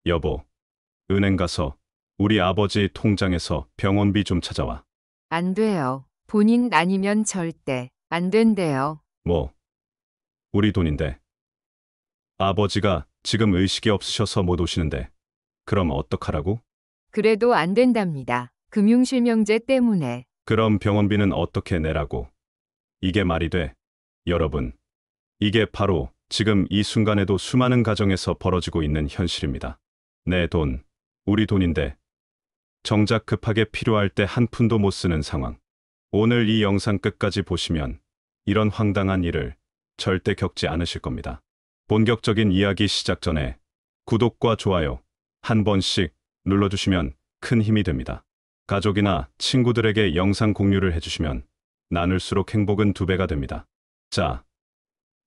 여보, 은행 가서 우리 아버지 통장에서 병원비 좀 찾아와. 안 돼요. 본인 아니면 절대 안 된대요. 뭐, 우리 돈인데. 아버지가 지금 의식이 없으셔서 못 오시는데. 그럼 어떡하라고? 그래도 안 된답니다. 금융실명제 때문에. 그럼 병원비는 어떻게 내라고? 이게 말이 돼? 여러분, 이게 바로 지금 이 순간에도 수많은 가정에서 벌어지고 있는 현실입니다. 내 돈, 우리 돈인데 정작 급하게 필요할 때 한 푼도 못 쓰는 상황. 오늘 이 영상 끝까지 보시면 이런 황당한 일을 절대 겪지 않으실 겁니다. 본격적인 이야기 시작 전에 구독과 좋아요 한 번씩 눌러주시면 큰 힘이 됩니다. 가족이나 친구들에게 영상 공유를 해주시면 나눌수록 행복은 2배가 됩니다. 자,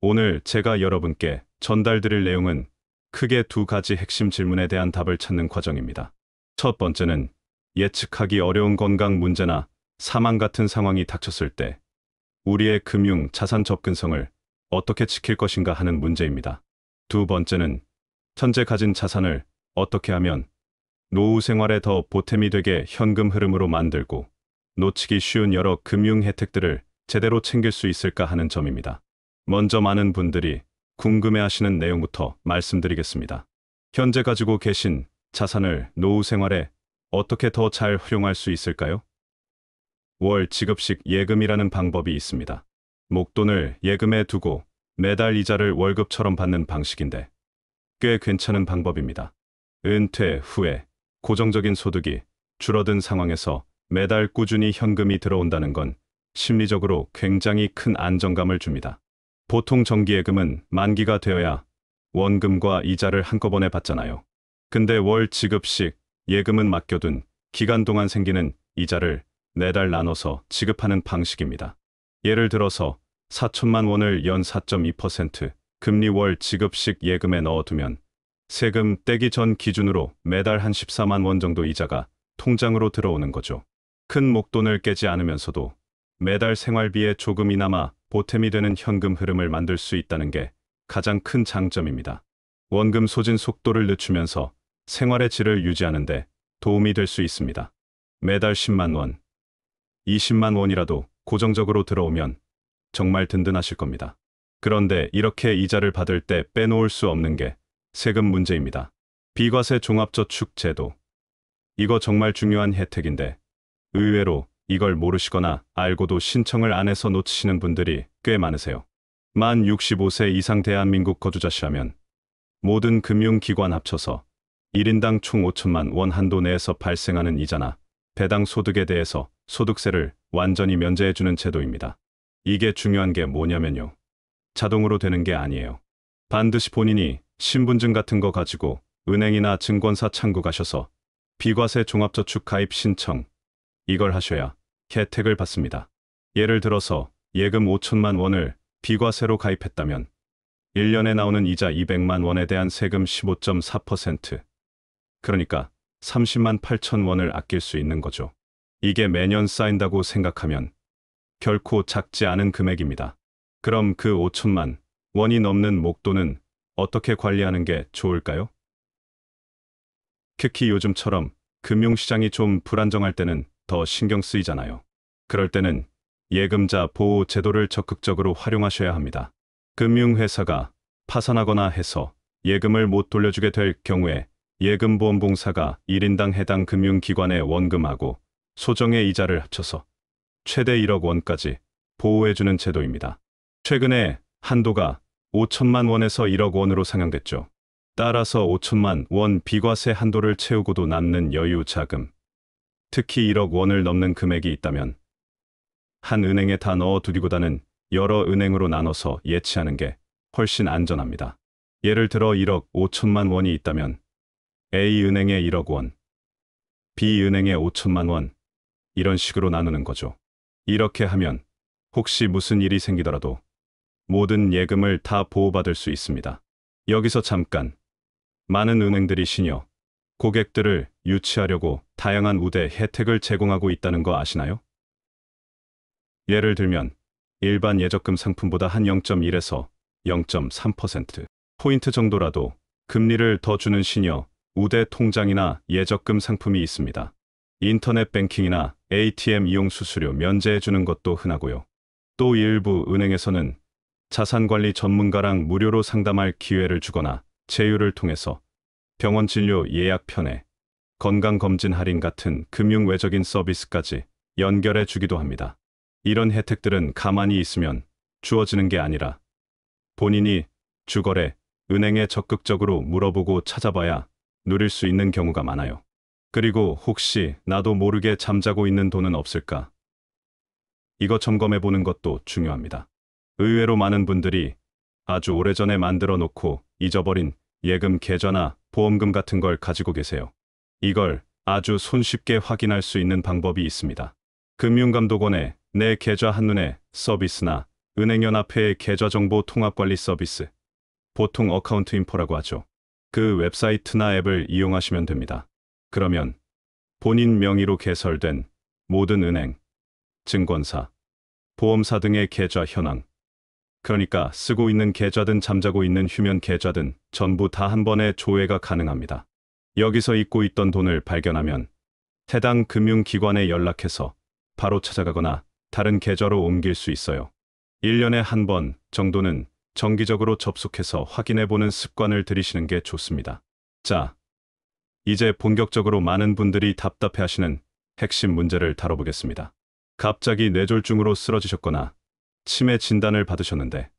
오늘 제가 여러분께 전달드릴 내용은 크게 2가지 핵심 질문에 대한 답을 찾는 과정입니다. 첫 번째는 예측하기 어려운 건강 문제나 사망 같은 상황이 닥쳤을 때 우리의 금융 자산 접근성을 어떻게 지킬 것인가 하는 문제입니다. 두 번째는 현재 가진 자산을 어떻게 하면 노후 생활에 더 보탬이 되게 현금 흐름으로 만들고 놓치기 쉬운 여러 금융 혜택들을 제대로 챙길 수 있을까 하는 점입니다. 먼저 많은 분들이 궁금해하시는 내용부터 말씀드리겠습니다. 현재 가지고 계신 자산을 노후 생활에 어떻게 더 잘 활용할 수 있을까요? 월 지급식 예금이라는 방법이 있습니다. 목돈을 예금에 두고 매달 이자를 월급처럼 받는 방식인데 꽤 괜찮은 방법입니다. 은퇴 후에 고정적인 소득이 줄어든 상황에서 매달 꾸준히 현금이 들어온다는 건 심리적으로 굉장히 큰 안정감을 줍니다. 보통 정기예금은 만기가 되어야 원금과 이자를 한꺼번에 받잖아요. 근데 월 지급식 예금은 맡겨둔 기간 동안 생기는 이자를 매달 나눠서 지급하는 방식입니다. 예를 들어서 4천만 원을 연 4.2% 금리 월 지급식 예금에 넣어두면 세금 떼기 전 기준으로 매달 한 14만 원 정도 이자가 통장으로 들어오는 거죠. 큰 목돈을 깨지 않으면서도 매달 생활비에 조금이나마 보탬이 되는 현금 흐름을 만들 수 있다는 게 가장 큰 장점입니다. 원금 소진 속도를 늦추면서 생활의 질을 유지하는 데 도움이 될 수 있습니다. 매달 10만 원, 20만 원이라도 고정적으로 들어오면 정말 든든하실 겁니다. 그런데 이렇게 이자를 받을 때 빼놓을 수 없는 게 세금 문제입니다. 비과세 종합저축 제도. 이거 정말 중요한 혜택인데 의외로 이걸 모르시거나 알고도 신청을 안 해서 놓치시는 분들이 꽤 많으세요. 만 65세 이상 대한민국 거주자시라면 모든 금융기관 합쳐서 1인당 총 5천만 원 한도 내에서 발생하는 이자나 배당 소득에 대해서 소득세를 완전히 면제해주는 제도입니다. 이게 중요한 게 뭐냐면요. 자동으로 되는 게 아니에요. 반드시 본인이 신분증 같은 거 가지고 은행이나 증권사 창구 가셔서 비과세 종합저축 가입 신청, 이걸 하셔야 혜택을 받습니다. 예를 들어서 예금 5천만 원을 비과세로 가입했다면 1년에 나오는 이자 200만 원에 대한 세금 15.4%, 그러니까 30만 8천 원을 아낄 수 있는 거죠. 이게 매년 쌓인다고 생각하면 결코 작지 않은 금액입니다. 그럼 그 5천만 원이 넘는 목돈은 어떻게 관리하는 게 좋을까요? 특히 요즘처럼 금융시장이 좀 불안정할 때는 더 신경 쓰이잖아요. 그럴 때는 예금자 보호 제도를 적극적으로 활용하셔야 합니다. 금융회사가 파산하거나 해서 예금을 못 돌려주게 될 경우에 예금보험공사가 1인당 해당 금융기관에 원금하고 소정의 이자를 합쳐서 최대 1억 원까지 보호해주는 제도입니다. 최근에 한도가 5천만 원에서 1억 원으로 상향됐죠. 따라서 5천만 원 비과세 한도를 채우고도 남는 여유 자금, 특히 1억 원을 넘는 금액이 있다면 한 은행에 다 넣어두기보다는 여러 은행으로 나눠서 예치하는 게 훨씬 안전합니다. 예를 들어 1억 5천만 원이 있다면 A은행에 1억 원, B은행에 5천만 원, 이런 식으로 나누는 거죠. 이렇게 하면 혹시 무슨 일이 생기더라도 모든 예금을 다 보호받을 수 있습니다. 여기서 잠깐, 많은 은행들이 시니어 고객들을 유치하려고 다양한 우대 혜택을 제공하고 있다는 거 아시나요? 예를 들면 일반 예적금 상품보다 한 0.1에서 0.3% 포인트 정도라도 금리를 더 주는 시니어 우대 통장이나 예적금 상품이 있습니다. 인터넷 뱅킹이나 ATM 이용 수수료 면제해 주는 것도 흔하고요. 또 일부 은행에서는 자산관리 전문가랑 무료로 상담할 기회를 주거나 제휴를 통해서 병원 진료 예약 편에 건강검진 할인 같은 금융 외적인 서비스까지 연결해 주기도 합니다. 이런 혜택들은 가만히 있으면 주어지는 게 아니라 본인이 주거래, 은행에 적극적으로 물어보고 찾아봐야 누릴 수 있는 경우가 많아요. 그리고 혹시 나도 모르게 잠자고 있는 돈은 없을까? 이거 점검해 보는 것도 중요합니다. 의외로 많은 분들이 아주 오래전에 만들어 놓고 잊어버린 예금 계좌나 보험금 같은 걸 가지고 계세요. 이걸 아주 손쉽게 확인할 수 있는 방법이 있습니다. 금융감독원의 내 계좌 한눈에 서비스나 은행연합회의 계좌정보 통합관리 서비스, 보통 어카운트 인포라고 하죠. 그 웹사이트나 앱을 이용하시면 됩니다. 그러면 본인 명의로 개설된 모든 은행, 증권사, 보험사 등의 계좌 현황, 그러니까 쓰고 있는 계좌든 잠자고 있는 휴면 계좌든 전부 다 한 번에 조회가 가능합니다. 여기서 잊고 있던 돈을 발견하면 해당 금융기관에 연락해서 바로 찾아가거나 다른 계좌로 옮길 수 있어요. 1년에 한 번 정도는 정기적으로 접속해서 확인해보는 습관을 들이시는 게 좋습니다. 자, 이제 본격적으로 많은 분들이 답답해하시는 핵심 문제를 다뤄보겠습니다. 갑자기 뇌졸중으로 쓰러지셨거나 치매 진단을 받으셨는데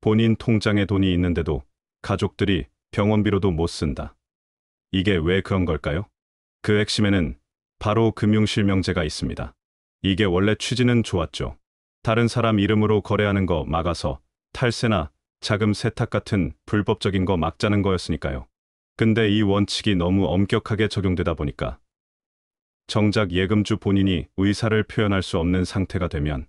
본인 통장에 돈이 있는데도 가족들이 병원비로도 못 쓴다. 이게 왜 그런 걸까요? 그 핵심에는 바로 금융실명제가 있습니다. 이게 원래 취지는 좋았죠. 다른 사람 이름으로 거래하는 거 막아서 탈세나 자금 세탁 같은 불법적인 거 막자는 거였으니까요. 근데 이 원칙이 너무 엄격하게 적용되다 보니까 정작 예금주 본인이 의사를 표현할 수 없는 상태가 되면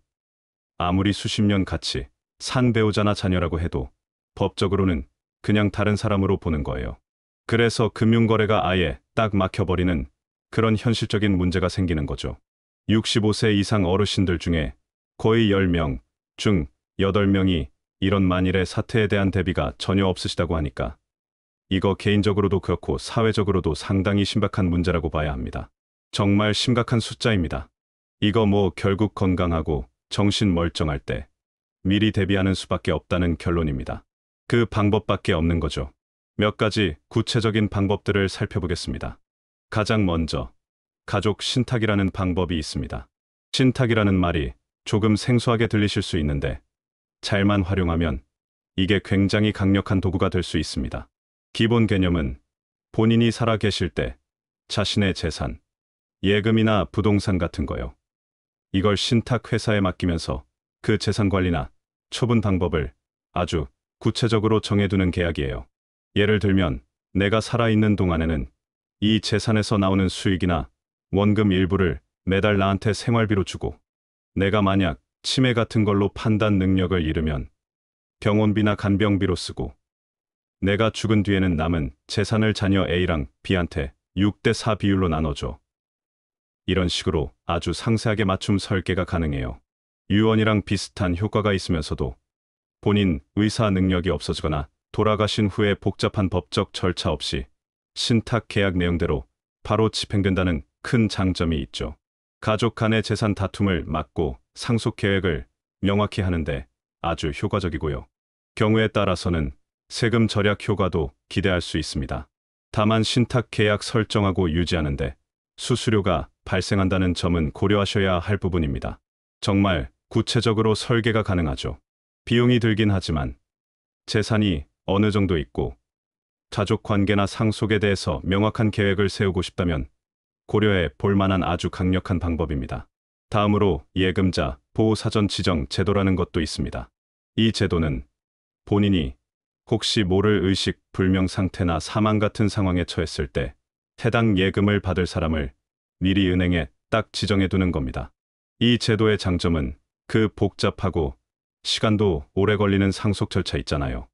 아무리 수십 년 같이 산 배우자나 자녀라고 해도 법적으로는 그냥 다른 사람으로 보는 거예요. 그래서 금융거래가 아예 딱 막혀버리는 그런 현실적인 문제가 생기는 거죠. 65세 이상 어르신들 중에 거의 10명 중 8명이 이런 만일의 사태에 대한 대비가 전혀 없으시다고 하니까 이거 개인적으로도 그렇고 사회적으로도 상당히 심각한 문제라고 봐야 합니다. 정말 심각한 숫자입니다. 이거 뭐 결국 건강하고 정신 멀쩡할 때 미리 대비하는 수밖에 없다는 결론입니다. 그 방법밖에 없는 거죠. 몇 가지 구체적인 방법들을 살펴보겠습니다. 가장 먼저 가족 신탁이라는 방법이 있습니다. 신탁이라는 말이 조금 생소하게 들리실 수 있는데 잘만 활용하면 이게 굉장히 강력한 도구가 될 수 있습니다. 기본 개념은 본인이 살아 계실 때 자신의 재산, 예금이나 부동산 같은 거요. 이걸 신탁 회사에 맡기면서 그 재산 관리나 처분 방법을 아주 구체적으로 정해두는 계약이에요. 예를 들면 내가 살아있는 동안에는 이 재산에서 나오는 수익이나 원금 일부를 매달 나한테 생활비로 주고 내가 만약 치매 같은 걸로 판단 능력을 잃으면 병원비나 간병비로 쓰고 내가 죽은 뒤에는 남은 재산을 자녀 A랑 B한테 6대4 비율로 나눠줘. 이런 식으로 아주 상세하게 맞춤 설계가 가능해요. 유언이랑 비슷한 효과가 있으면서도 본인 의사 능력이 없어지거나 돌아가신 후에 복잡한 법적 절차 없이 신탁 계약 내용대로 바로 집행된다는 큰 장점이 있죠. 가족 간의 재산 다툼을 막고 상속 계획을 명확히 하는데 아주 효과적이고요. 경우에 따라서는 세금 절약 효과도 기대할 수 있습니다. 다만 신탁 계약 설정하고 유지하는데 수수료가 발생한다는 점은 고려하셔야 할 부분입니다. 정말 구체적으로 설계가 가능하죠. 비용이 들긴 하지만 재산이 어느 정도 있고 가족 관계나 상속에 대해서 명확한 계획을 세우고 싶다면 고려해 볼 만한 아주 강력한 방법입니다. 다음으로 예금자 보호사전 지정 제도라는 것도 있습니다. 이 제도는 본인이 혹시 모를 의식 불명 상태나 사망 같은 상황에 처했을 때 해당 예금을 받을 사람을 미리 은행에 딱 지정해 두는 겁니다. 이 제도의 장점은 그 복잡하고 시간도 오래 걸리는 상속 절차 있잖아요.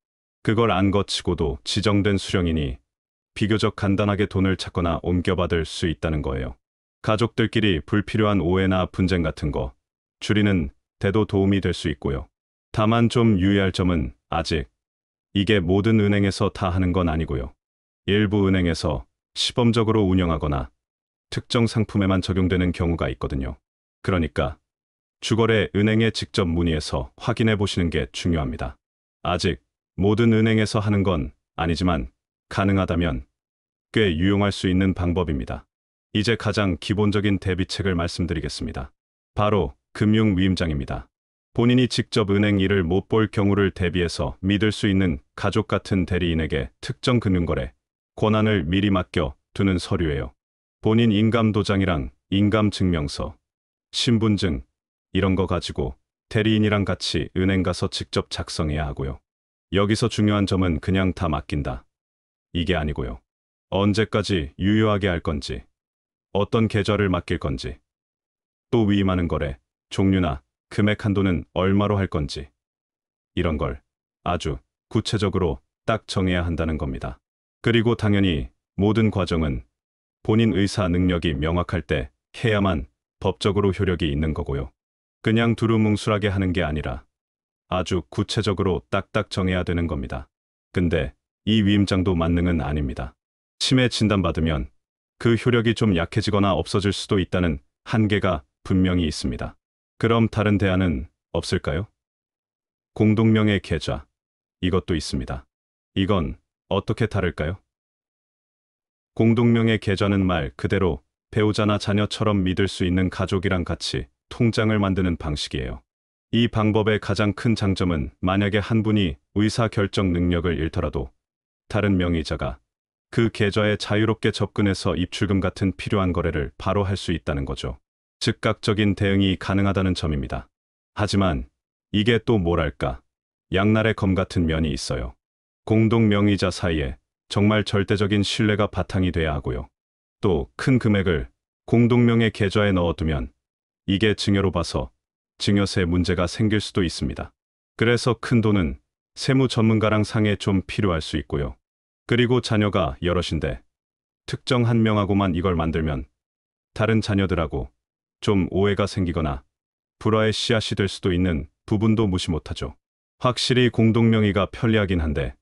그걸 안 거치고도 지정된 수령이니 비교적 간단하게 돈을 찾거나 옮겨받을 수 있다는 거예요. 가족들끼리 불필요한 오해나 분쟁 같은 거 줄이는 데도 도움이 될 수 있고요. 다만 좀 유의할 점은 아직 이게 모든 은행에서 다 하는 건 아니고요. 일부 은행에서 시범적으로 운영하거나 특정 상품에만 적용되는 경우가 있거든요. 그러니까 주거래 은행에 직접 문의해서 확인해 보시는 게 중요합니다. 아직 모든 은행에서 하는 건 아니지만 가능하다면 꽤 유용할 수 있는 방법입니다. 이제 가장 기본적인 대비책을 말씀드리겠습니다. 바로 금융위임장입니다. 본인이 직접 은행 일을 못 볼 경우를 대비해서 믿을 수 있는 가족 같은 대리인에게 특정 금융거래 권한을 미리 맡겨 두는 서류예요. 본인 인감도장이랑 인감증명서, 신분증 이런 거 가지고 대리인이랑 같이 은행 가서 직접 작성해야 하고요. 여기서 중요한 점은 그냥 다 맡긴다. 이게 아니고요. 언제까지 유효하게 할 건지, 어떤 계좌를 맡길 건지, 또 위임하는 거래, 종류나 금액 한도는 얼마로 할 건지, 이런 걸 아주 구체적으로 딱 정해야 한다는 겁니다. 그리고 당연히 모든 과정은 본인 의사 능력이 명확할 때 해야만 법적으로 효력이 있는 거고요. 그냥 두루뭉술하게 하는 게 아니라 아주 구체적으로 딱딱 정해야 되는 겁니다. 근데 이 위임장도 만능은 아닙니다. 치매 진단받으면 그 효력이 좀 약해지거나 없어질 수도 있다는 한계가 분명히 있습니다. 그럼 다른 대안은 없을까요? 공동명의 계좌. 이것도 있습니다. 이건 어떻게 다를까요? 공동명의 계좌는 말 그대로 배우자나 자녀처럼 믿을 수 있는 가족이랑 같이 통장을 만드는 방식이에요. 이 방법의 가장 큰 장점은 만약에 한 분이 의사결정 능력을 잃더라도 다른 명의자가 그 계좌에 자유롭게 접근해서 입출금 같은 필요한 거래를 바로 할 수 있다는 거죠. 즉각적인 대응이 가능하다는 점입니다. 하지만 이게 또 뭐랄까, 양날의 검 같은 면이 있어요. 공동 명의자 사이에 정말 절대적인 신뢰가 바탕이 돼야 하고요. 또 큰 금액을 공동명의 계좌에 넣어두면 이게 증여로 봐서 증여세 문제가 생길 수도 있습니다. 그래서 큰 돈은 세무 전문가랑 상에 좀 필요할 수 있고요. 그리고 자녀가 여럿인데 특정 한 명하고만 이걸 만들면 다른 자녀들하고 좀 오해가 생기거나 불화의 씨앗이 될 수도 있는 부분도 무시 못하죠. 확실히 공동명의가 편리하긴 한데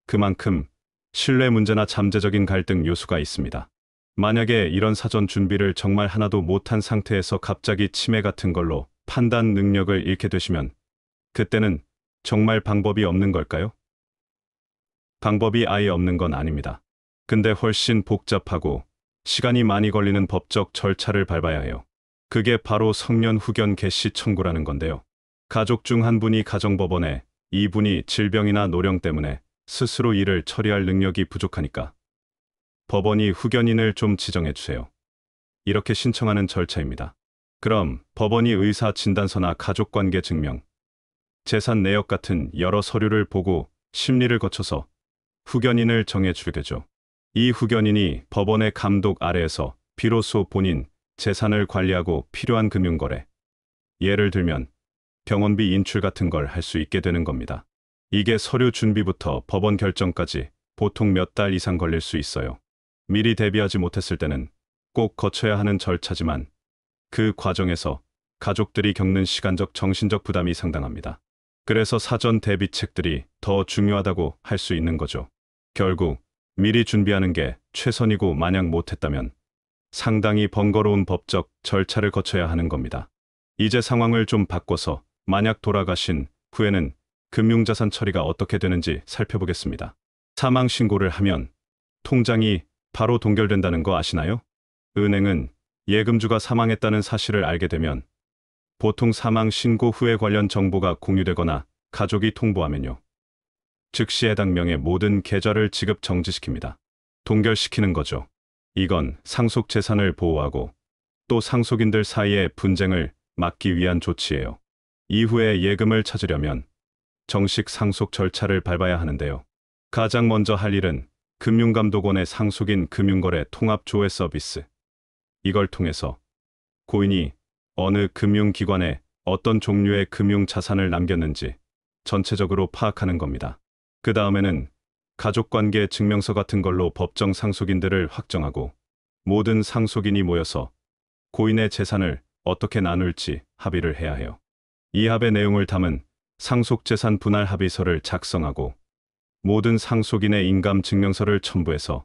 그만큼 신뢰 문제나 잠재적인 갈등 요소가 있습니다. 만약에 이런 사전 준비를 정말 하나도 못한 상태에서 갑자기 치매 같은 걸로 판단 능력을 잃게 되시면 그때는 정말 방법이 없는 걸까요? 방법이 아예 없는 건 아닙니다. 근데 훨씬 복잡하고 시간이 많이 걸리는 법적 절차를 밟아야 해요. 그게 바로 성년 후견 개시 청구라는 건데요. 가족 중 한 분이 가정법원에 이분이 질병이나 노령 때문에 스스로 일을 처리할 능력이 부족하니까 법원이 후견인을 좀 지정해 주세요. 이렇게 신청하는 절차입니다. 그럼 법원이 의사 진단서나 가족관계 증명, 재산 내역 같은 여러 서류를 보고 심리를 거쳐서 후견인을 정해 주게 되죠. 이 후견인이 법원의 감독 아래에서 비로소 본인 재산을 관리하고 필요한 금융거래, 예를 들면 병원비 인출 같은 걸 할 수 있게 되는 겁니다. 이게 서류 준비부터 법원 결정까지 보통 몇 달 이상 걸릴 수 있어요. 미리 대비하지 못했을 때는 꼭 거쳐야 하는 절차지만 그 과정에서 가족들이 겪는 시간적 정신적 부담이 상당합니다. 그래서 사전 대비책들이 더 중요하다고 할 수 있는 거죠. 결국 미리 준비하는 게 최선이고 만약 못했다면 상당히 번거로운 법적 절차를 거쳐야 하는 겁니다. 이제 상황을 좀 바꿔서 만약 돌아가신 후에는 금융자산 처리가 어떻게 되는지 살펴보겠습니다. 사망 신고를 하면 통장이 바로 동결된다는 거 아시나요? 은행은 예금주가 사망했다는 사실을 알게 되면 보통 사망 신고 후에 관련 정보가 공유되거나 가족이 통보하면요, 즉시 해당 명의 모든 계좌를 지급 정지시킵니다. 동결시키는 거죠. 이건 상속 재산을 보호하고 또 상속인들 사이의 분쟁을 막기 위한 조치예요. 이후에 예금을 찾으려면 정식 상속 절차를 밟아야 하는데요. 가장 먼저 할 일은 금융감독원의 상속인 금융거래 통합조회 서비스. 이걸 통해서 고인이 어느 금융기관에 어떤 종류의 금융자산을 남겼는지 전체적으로 파악하는 겁니다. 그 다음에는 가족관계 증명서 같은 걸로 법정 상속인들을 확정하고 모든 상속인이 모여서 고인의 재산을 어떻게 나눌지 합의를 해야 해요. 이 합의 내용을 담은 상속재산 분할 합의서를 작성하고 모든 상속인의 인감증명서를 첨부해서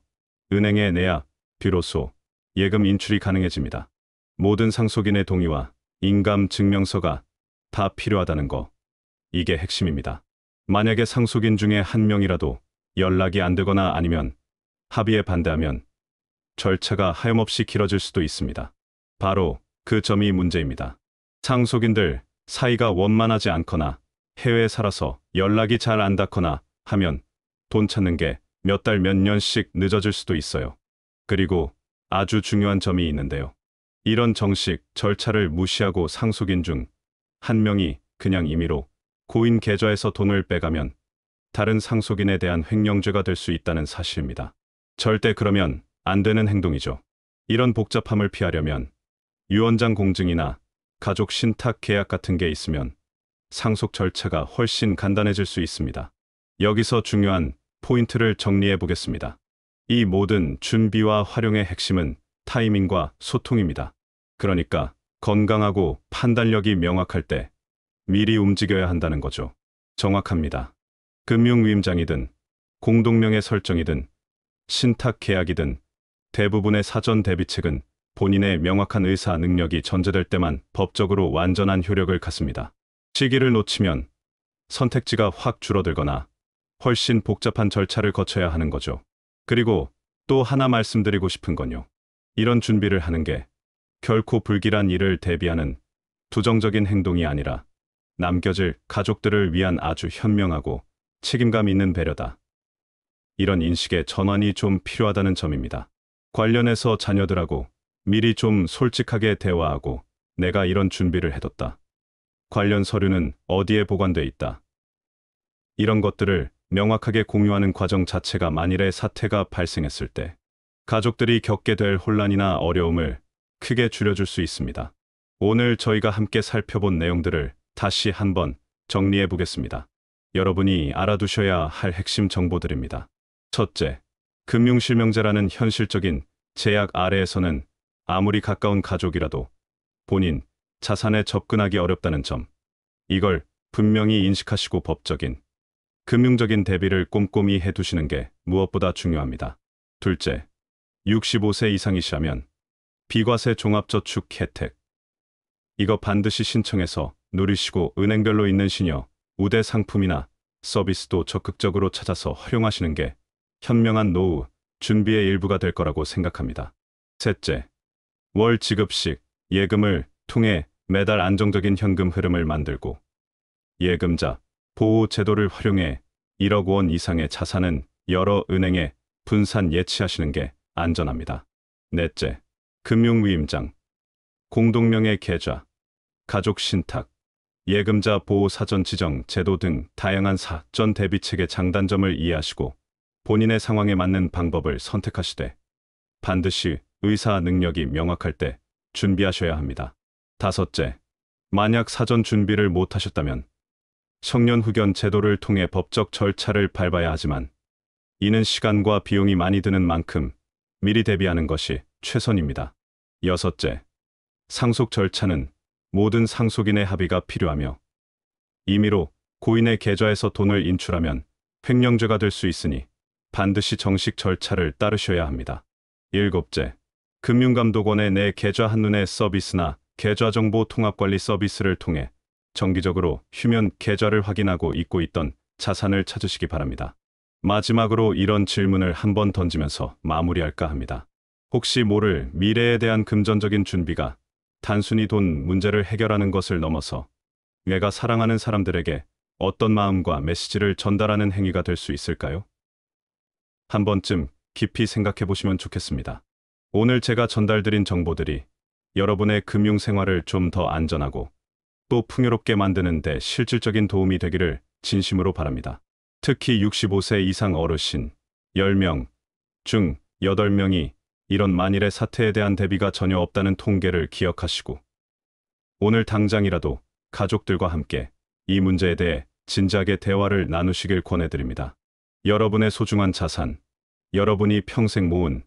은행에 내야 비로소 예금 인출이 가능해집니다. 모든 상속인의 동의와 인감증명서가 다 필요하다는 거. 이게 핵심입니다. 만약에 상속인 중에 한 명이라도 연락이 안 되거나 아니면 합의에 반대하면 절차가 하염없이 길어질 수도 있습니다. 바로 그 점이 문제입니다. 상속인들 사이가 원만하지 않거나 해외에 살아서 연락이 잘 안 닿거나 하면 돈 찾는 게 몇 달 몇 년씩 늦어질 수도 있어요. 그리고 아주 중요한 점이 있는데요. 이런 정식 절차를 무시하고 상속인 중 한 명이 그냥 임의로 고인 계좌에서 돈을 빼가면 다른 상속인에 대한 횡령죄가 될 수 있다는 사실입니다. 절대 그러면 안 되는 행동이죠. 이런 복잡함을 피하려면 유언장 공증이나 가족 신탁 계약 같은 게 있으면 상속 절차가 훨씬 간단해질 수 있습니다. 여기서 중요한 포인트를 정리해 보겠습니다. 이 모든 준비와 활용의 핵심은 타이밍과 소통입니다. 그러니까 건강하고 판단력이 명확할 때 미리 움직여야 한다는 거죠. 정확합니다. 금융위임장이든 공동명의 설정이든 신탁 계약이든 대부분의 사전 대비책은 본인의 명확한 의사 능력이 전제될 때만 법적으로 완전한 효력을 갖습니다. 시기를 놓치면 선택지가 확 줄어들거나 훨씬 복잡한 절차를 거쳐야 하는 거죠. 그리고 또 하나 말씀드리고 싶은 건요. 이런 준비를 하는 게 결코 불길한 일을 대비하는 부정적인 행동이 아니라 남겨질 가족들을 위한 아주 현명하고 책임감 있는 배려다. 이런 인식의 전환이 좀 필요하다는 점입니다. 관련해서 자녀들하고 미리 좀 솔직하게 대화하고 내가 이런 준비를 해뒀다. 관련 서류는 어디에 보관돼 있다. 이런 것들을 명확하게 공유하는 과정 자체가 만일의 사태가 발생했을 때 가족들이 겪게 될 혼란이나 어려움을 크게 줄여줄 수 있습니다. 오늘 저희가 함께 살펴본 내용들을 다시 한번 정리해 보겠습니다. 여러분이 알아두셔야 할 핵심 정보들입니다. 첫째, 금융실명제라는 현실적인 제약 아래에서는 아무리 가까운 가족이라도 본인 자산에 접근하기 어렵다는 점. 이걸 분명히 인식하시고 법적인, 금융적인 대비를 꼼꼼히 해두시는 게 무엇보다 중요합니다. 둘째, 65세 이상이시라면 비과세 종합저축 혜택. 이거 반드시 신청해서 누리시고 은행별로 있는 시녀, 우대 상품이나 서비스도 적극적으로 찾아서 활용하시는 게 현명한 노후 준비의 일부가 될 거라고 생각합니다. 셋째, 월 지급식 예금을 통해 매달 안정적인 현금 흐름을 만들고 예금자 보호 제도를 활용해 1억 원 이상의 자산은 여러 은행에 분산 예치하시는 게 안전합니다. 넷째, 금융위임장, 공동명의 계좌, 가족 신탁, 예금자 보호 사전 지정 제도 등 다양한 사전 대비책의 장단점을 이해하시고 본인의 상황에 맞는 방법을 선택하시되 반드시 의사 능력이 명확할 때 준비하셔야 합니다. 다섯째, 만약 사전 준비를 못하셨다면 청년후견 제도를 통해 법적 절차를 밟아야 하지만 이는 시간과 비용이 많이 드는 만큼 미리 대비하는 것이 최선입니다. 여섯째, 상속 절차는 모든 상속인의 합의가 필요하며 임의로 고인의 계좌에서 돈을 인출하면 횡령죄가 될 수 있으니 반드시 정식 절차를 따르셔야 합니다. 일곱째, 금융감독원의 내 계좌 한눈에 서비스나 계좌정보 통합관리 서비스를 통해 정기적으로 휴면 계좌를 확인하고 잊고 있던 자산을 찾으시기 바랍니다. 마지막으로 이런 질문을 한번 던지면서 마무리할까 합니다. 혹시 모를 미래에 대한 금전적인 준비가 단순히 돈 문제를 해결하는 것을 넘어서 내가 사랑하는 사람들에게 어떤 마음과 메시지를 전달하는 행위가 될 수 있을까요? 한 번쯤 깊이 생각해 보시면 좋겠습니다. 오늘 제가 전달드린 정보들이 여러분의 금융 생활을 좀 더 안전하고 또 풍요롭게 만드는 데 실질적인 도움이 되기를 진심으로 바랍니다. 특히 65세 이상 어르신 10명 중 8명이 이런 만일의 사태에 대한 대비가 전혀 없다는 통계를 기억하시고 오늘 당장이라도 가족들과 함께 이 문제에 대해 진지하게 대화를 나누시길 권해드립니다. 여러분의 소중한 자산, 여러분이 평생 모은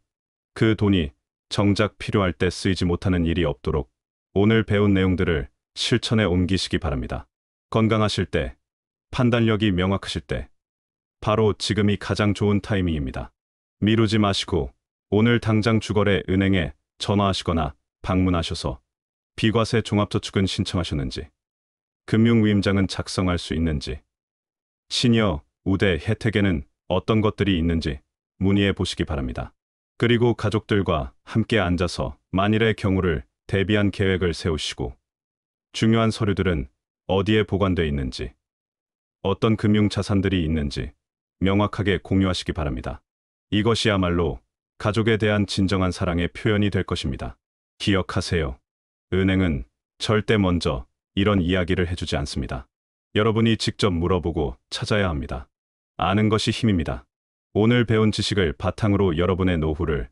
그 돈이 정작 필요할 때 쓰이지 못하는 일이 없도록 오늘 배운 내용들을 실천에 옮기시기 바랍니다. 건강하실 때, 판단력이 명확하실 때, 바로 지금이 가장 좋은 타이밍입니다. 미루지 마시고 오늘 당장 주거래 은행에 전화하시거나 방문하셔서 비과세 종합저축은 신청하셨는지, 금융위임장은 작성할 수 있는지, 시니어 우대 혜택에는 어떤 것들이 있는지 문의해 보시기 바랍니다. 그리고 가족들과 함께 앉아서 만일의 경우를 대비한 계획을 세우시고 중요한 서류들은 어디에 보관되어 있는지, 어떤 금융 자산들이 있는지 명확하게 공유하시기 바랍니다. 이것이야말로 가족에 대한 진정한 사랑의 표현이 될 것입니다. 기억하세요. 은행은 절대 먼저 이런 이야기를 해주지 않습니다. 여러분이 직접 물어보고 찾아야 합니다. 아는 것이 힘입니다. 오늘 배운 지식을 바탕으로 여러분의 노후를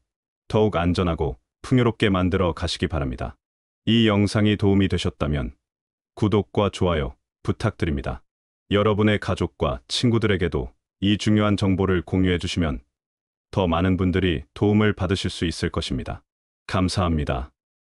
더욱 안전하고 풍요롭게 만들어 가시기 바랍니다. 이 영상이 도움이 되셨다면 구독과 좋아요 부탁드립니다. 여러분의 가족과 친구들에게도 이 중요한 정보를 공유해 주시면 더 많은 분들이 도움을 받으실 수 있을 것입니다. 감사합니다.